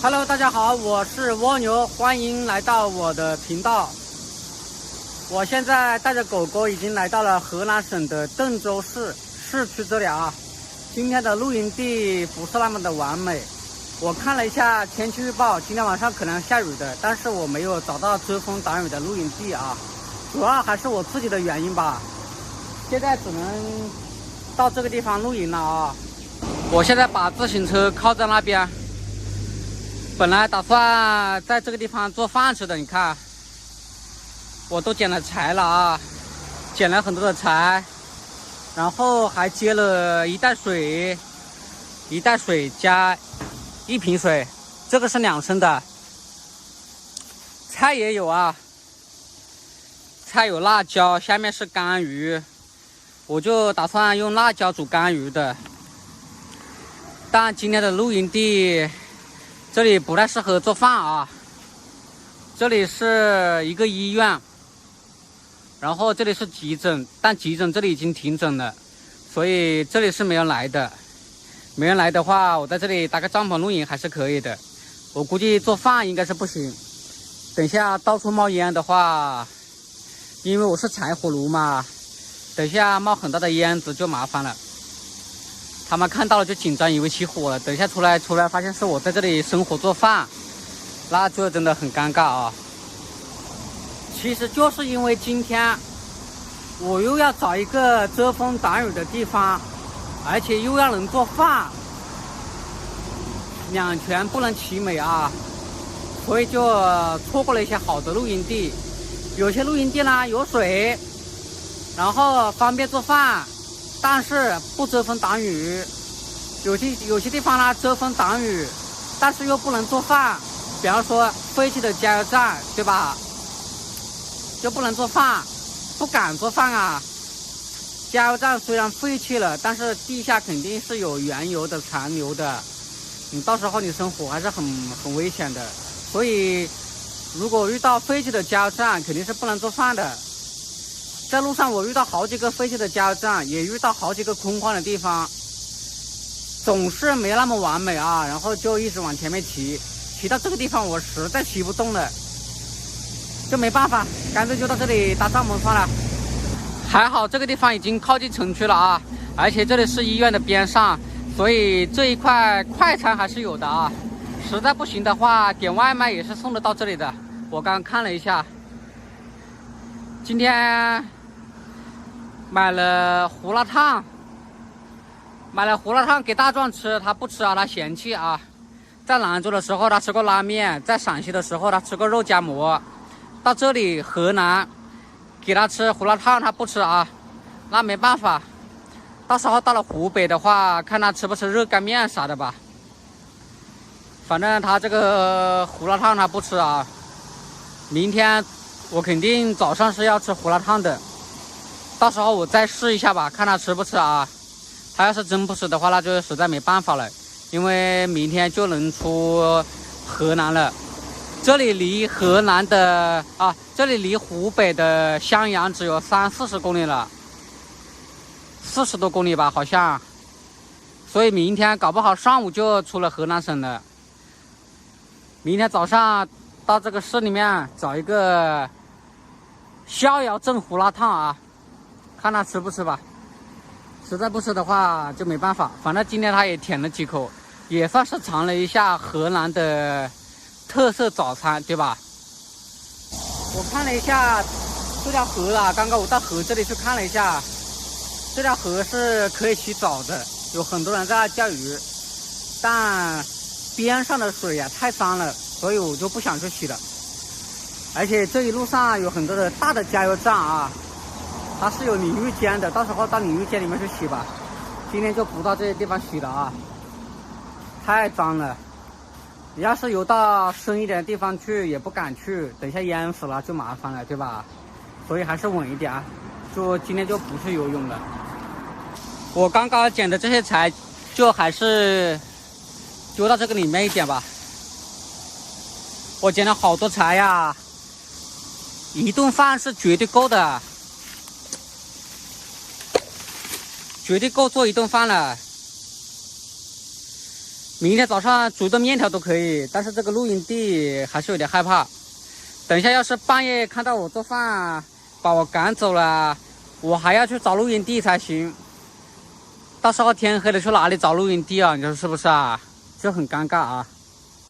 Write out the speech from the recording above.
Hello， 大家好，我是蜗牛，欢迎来到我的频道。我现在带着狗狗已经来到了河南省的邓州市市区这里啊。今天的露营地不是那么的完美，我看了一下天气预报，今天晚上可能下雨的，但是我没有找到遮风挡雨的露营地啊，主要还是我自己的原因吧。现在只能到这个地方露营了啊。我现在把自行车靠在那边。本来打算在这个地方做饭吃的，你看，我都捡了柴了啊，捡了很多的柴，然后还接了一袋水加1瓶水，这个是2升的。菜也有啊，菜有辣椒，下面是干鱼，我就打算用辣椒煮干鱼的。但今天的露营地这里不太适合做饭啊，这里是一个医院，然后这里是急诊，但急诊这里已经停诊了，所以这里是没人来的。没人来的话，我在这里搭个帐篷露营还是可以的。我估计做饭应该是不行，等一下到处冒烟的话，因为我是柴火炉嘛，等一下冒很大的烟子就麻烦了。他们看到了就紧张，以为起火了。等一下出来发现是我在这里生火做饭，那就真的很尴尬啊。其实就是因为今天我又要找一个遮风挡雨的地方，而且又要能做饭，两全不能其美啊，所以就错过了一些好的露营地。有些露营地呢有水，然后方便做饭，但是不遮风挡雨。有些地方呢遮风挡雨，但是又不能做饭，比方说废弃的加油站，对吧？就不能做饭，不敢做饭啊。加油站虽然废弃了，但是地下肯定是有原油的残留的，你到时候你生火还是很危险的。所以如果遇到废弃的加油站，肯定是不能做饭的。在路上我遇到好几个废弃的加油站，也遇到好几个空旷的地方，总是没那么完美啊，然后就一直往前面骑到这个地方我实在骑不动了，就没办法，干脆就到这里搭帐篷算了。还好这个地方已经靠近城区了啊，而且这里是医院的边上，所以这一块快餐还是有的啊。实在不行的话，点外卖也是送得到这里的。我刚刚看了一下，今天买了胡辣汤给大壮吃，他不吃啊，他嫌弃啊。在兰州的时候他吃过拉面，在陕西的时候他吃过肉夹馍，到这里河南给他吃胡辣汤他不吃啊，那没办法。到时候到了湖北的话，看他吃不吃热干面啥的吧。反正他这个胡辣汤他不吃啊。明天我肯定早上是要吃胡辣汤的，到时候我再试一下吧，看他吃不吃啊。他要是真不吃的话，那就实在没办法了，因为明天就能出河南了。这里离河南的这里离湖北的襄阳只有30-40公里了，40多公里吧好像。所以明天搞不好上午就出了河南省了。明天早上到这个市里面找一个逍遥镇胡辣汤啊，看他吃不吃吧。实在不吃的话就没办法，反正今天他也舔了几口，也算是尝了一下河南的特色早餐，对吧？我看了一下这条河啊，刚刚我到河这里去看了一下，这条河是可以洗澡的，有很多人在那钓鱼，但边上的水啊太脏了，所以我就不想去洗了。而且这一路上有很多的大的加油站啊，它是有淋浴间的，到时候到淋浴间里面去洗吧。今天就不到这些地方洗了啊，太脏了。你要是游到深一点的地方去也不敢去，等一下淹死了就麻烦了，对吧？所以还是稳一点啊，就今天就不去游泳了。我刚刚捡的这些柴就还是丢到这个里面一点吧。我捡了好多柴呀，一顿饭是绝对够的，绝对够做一顿饭了。明天早上煮的面条都可以，但是这个露营地还是有点害怕。等一下要是半夜看到我做饭，把我赶走了，我还要去找露营地才行。到时候天黑了去哪里找露营地啊？你说是不是啊？就很尴尬啊。